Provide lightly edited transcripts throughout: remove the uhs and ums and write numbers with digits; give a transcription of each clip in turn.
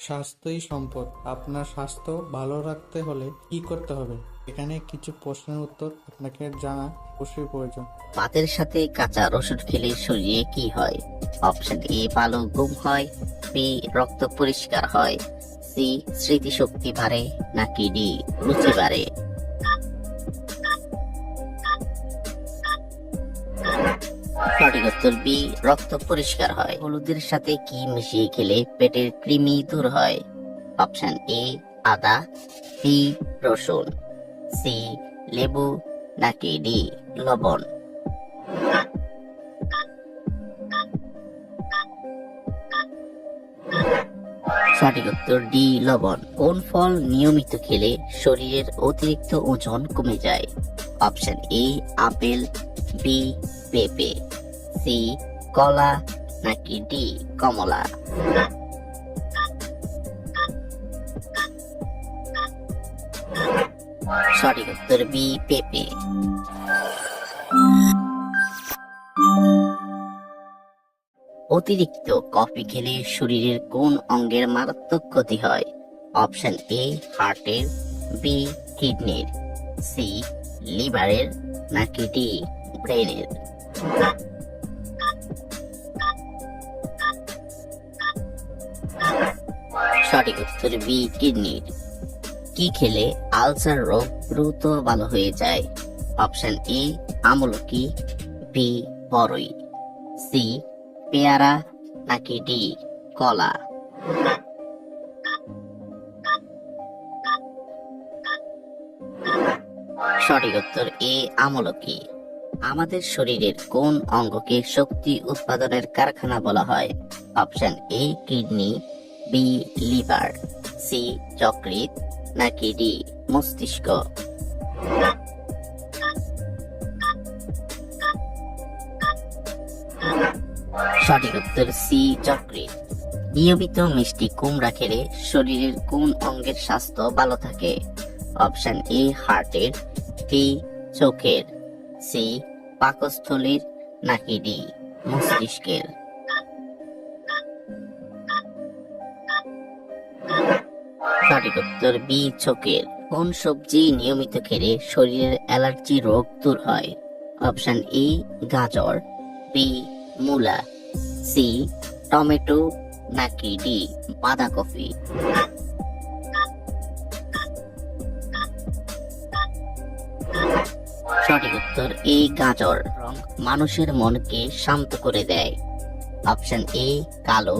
স্বাস্থ্যই সম্পদ। আপনার স্বাস্থ্য ভালো রাখতে হলে কি করতে হবে? এখানে কিছু প্রশ্নের উত্তর আপনাকে জানা অবশ্যই প্রয়োজন। ভাতের সাথে কাঁচা রসুন খেলে শরীরে কি হয়? অপশন এ, ভালো ঘুম হয়। বি, রক্ত পরিষ্কার হয়। সি, স্মৃতিশক্তি বাড়ে। নাকি ডি, রুচি বাড়ে? সঠিক উত্তর বি, রক্ত পরিষ্কার হয়। হলুদের সাথে কি মিশিয়ে খেলে পেটের কৃমি দূর হয়? অপশন এ, আদা। বি, রসুন। সি, লেবু। নাকি ডি, লবণ? সঠিক উত্তর ডি, লবণ। কোন ফল নিয়মিত খেলে শরীরের অতিরিক্ত ওজন কমে যায়? Option A, apple. বি, পেঁপে। সি, কলা। নাকি ডি, কমলা? সঠিক উত্তর বি, পেঁপে। অতিরিক্ত কফি খেলে শরীরের কোন অঙ্গের মারাত্মক ক্ষতি হয়? অপশন এ, হার্টের। বি, কিডনির। সি, লিভারের। নাকি ডি, ব্রেনের? সঠিক উত্তর বি, কিডনির। কি খেলে আলসার রোগ দ্রুত ভালো হয়ে যায়? অপশন এ, আমলকি। বি, বরই। সি, পেয়ারা। নাকি ডি, কলা? সঠিক উত্তর এ, আমলকি। আমাদের শরীরের কোন অঙ্গকে শক্তি উৎপাদনের কারখানা বলা হয়? Option A, kidney. B, liver. C, যকৃৎ। নাকি ডি, মস্তিষ্ক? সঠিক উত্তর সি, যকৃৎ। নিয়মিত মিষ্টি কুমড়া খেলে শরীরের কোন অঙ্গের স্বাস্থ্য ভালো থাকে? অপশন এ, হার্টের। বি, চোখের। সি, পাকস্থলীর। নাকি ডি, মস্তিষ্কের? সঠিক উত্তর বি, চোখের। কোন সবজি নিয়মিত খেলে শরীরের অ্যালার্জি রোগ দূর হয়? অপশন এ, গাজর। বি, মূলা। C, tomato. নাকি ডি, বাঁধাকপি? সঠিক উত্তর এ, গাজর। মানুষের মনকে শান্ত করে দেয়। অপশন এ, কালো।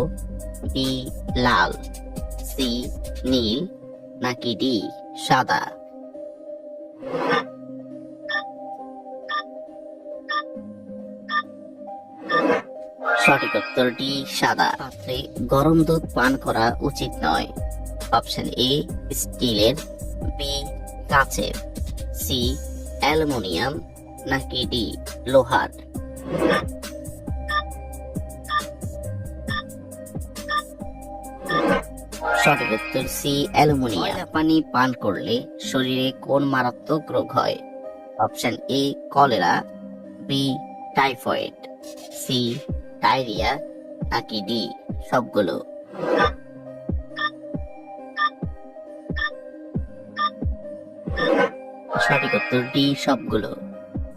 বি, লাল। সি, নীল। নাকি ডি, সাদা? সঠিক উত্তর ডি, সাদা। পাত্রে গরম দুধ পান করা উচিত নয়। অপশন এ, স্টিলের। বি, কাচের। C, aluminium. নাকি ডি, লোহার? সঠিক উত্তর সি, অ্যালুমিনিয়াম। ময়লা পানি পান করলে শরীরে কোন মারাত্মক রোগ হয়? Option A, cholera. B, typhoid. C, diarrhoea. নাকি ডি, সবগুলো? সঠিক উত্তর ডি, সবগুলো।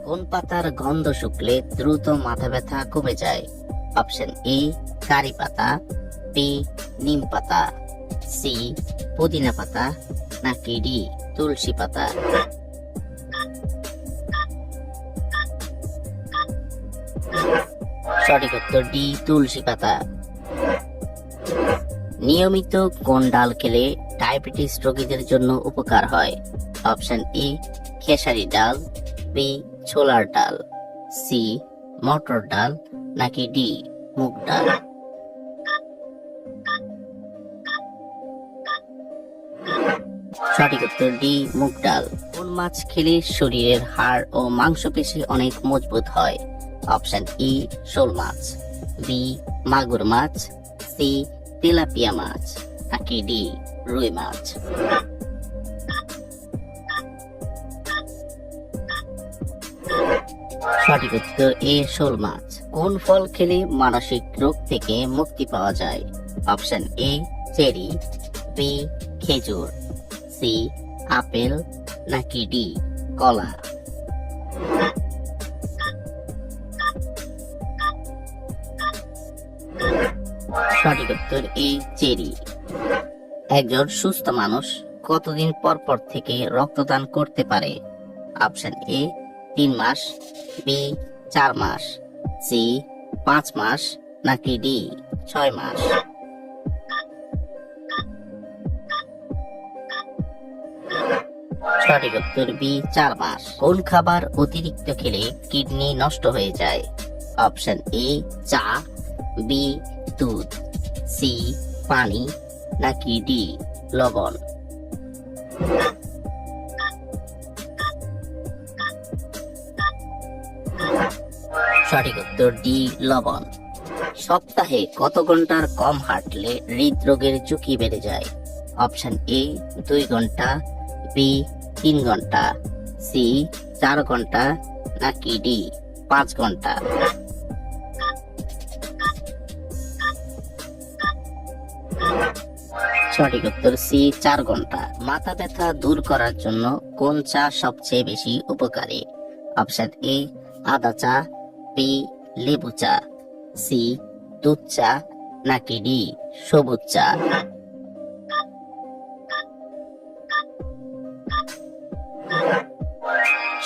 কোন পাতার গন্ধ শুকলে দ্রুত মাথা ব্যথা কমে যায়? অপশন এ, কারি পাতা। বি, নিম পাতা। সি, পুদিনা পাতা। নাকি ডি, তুলসী পাতা? সঠিক উত্তর ডি, তুলসী পাতা। নিয়মিত কোন ডাল খেলে ডায়াবেটিস রোগীদের জন্য উপকার হয়? অপশন এ, খেসারি ডাল। বি, ছোলার ডাল। সি, মটর ডাল। নাকি ডি, মুগ ডাল? সঠিক উত্তর ডি, মুগ ডাল। কোন মাছ খেলে শরীরের হাড় ও মাংসপেশি অনেক মজবুত হয়? অপশন ই, শোল মাছ। বি, মাগুর মাছ। সি, তেলাপিয়া মাছ। নাকি ডি, রুই মাছ? সঠিক উত্তর এ, শোল মাছ। কোন ফল খেলে মানসিক রোগ থেকে মুক্তি পাওয়া যায়? অপশন এ, চেরি, বি খেজুর, সি আপেল নাকি ডি কলা? সঠিক উত্তর এ চেরি। একজন সুস্থ মানুষ কতদিন পর পর থেকে রক্তদান করতে পারে? অপশন এ 3 মাস, বি 4 মাস, সি 5 মাস নাকি ডি 6 মাস? সঠিক উত্তর বি 4 মাস। কোন খাবার অতিরিক্ত খেলে কিডনি নষ্ট হয়ে যায়? অপশন এ চা, বি দুধ, সি পানি নাকি ডি লবণ? সঠিক উত্তর ডি লবণ। সপ্তাহে কত ঘন্টার কম হাঁটলে হৃদরোগের ঝুঁকি বেড়ে যায়? অপশন এ 2 ঘন্টা, বি 3 ঘন্টা, সি 4 ঘন্টা নাকি ডি 5 ঘন্টা? সঠিক উত্তর সি 4 ঘন্টা। মাথা ব্যথা দূর করার জন্য কোন চা সবচেয়ে বেশি উপকারী? অপশন এ আদা চা, বি লেবু চা, সি দুধ চা নাকি ডি সবুজ চা?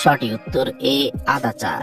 সঠিক উত্তর এ আদা চা।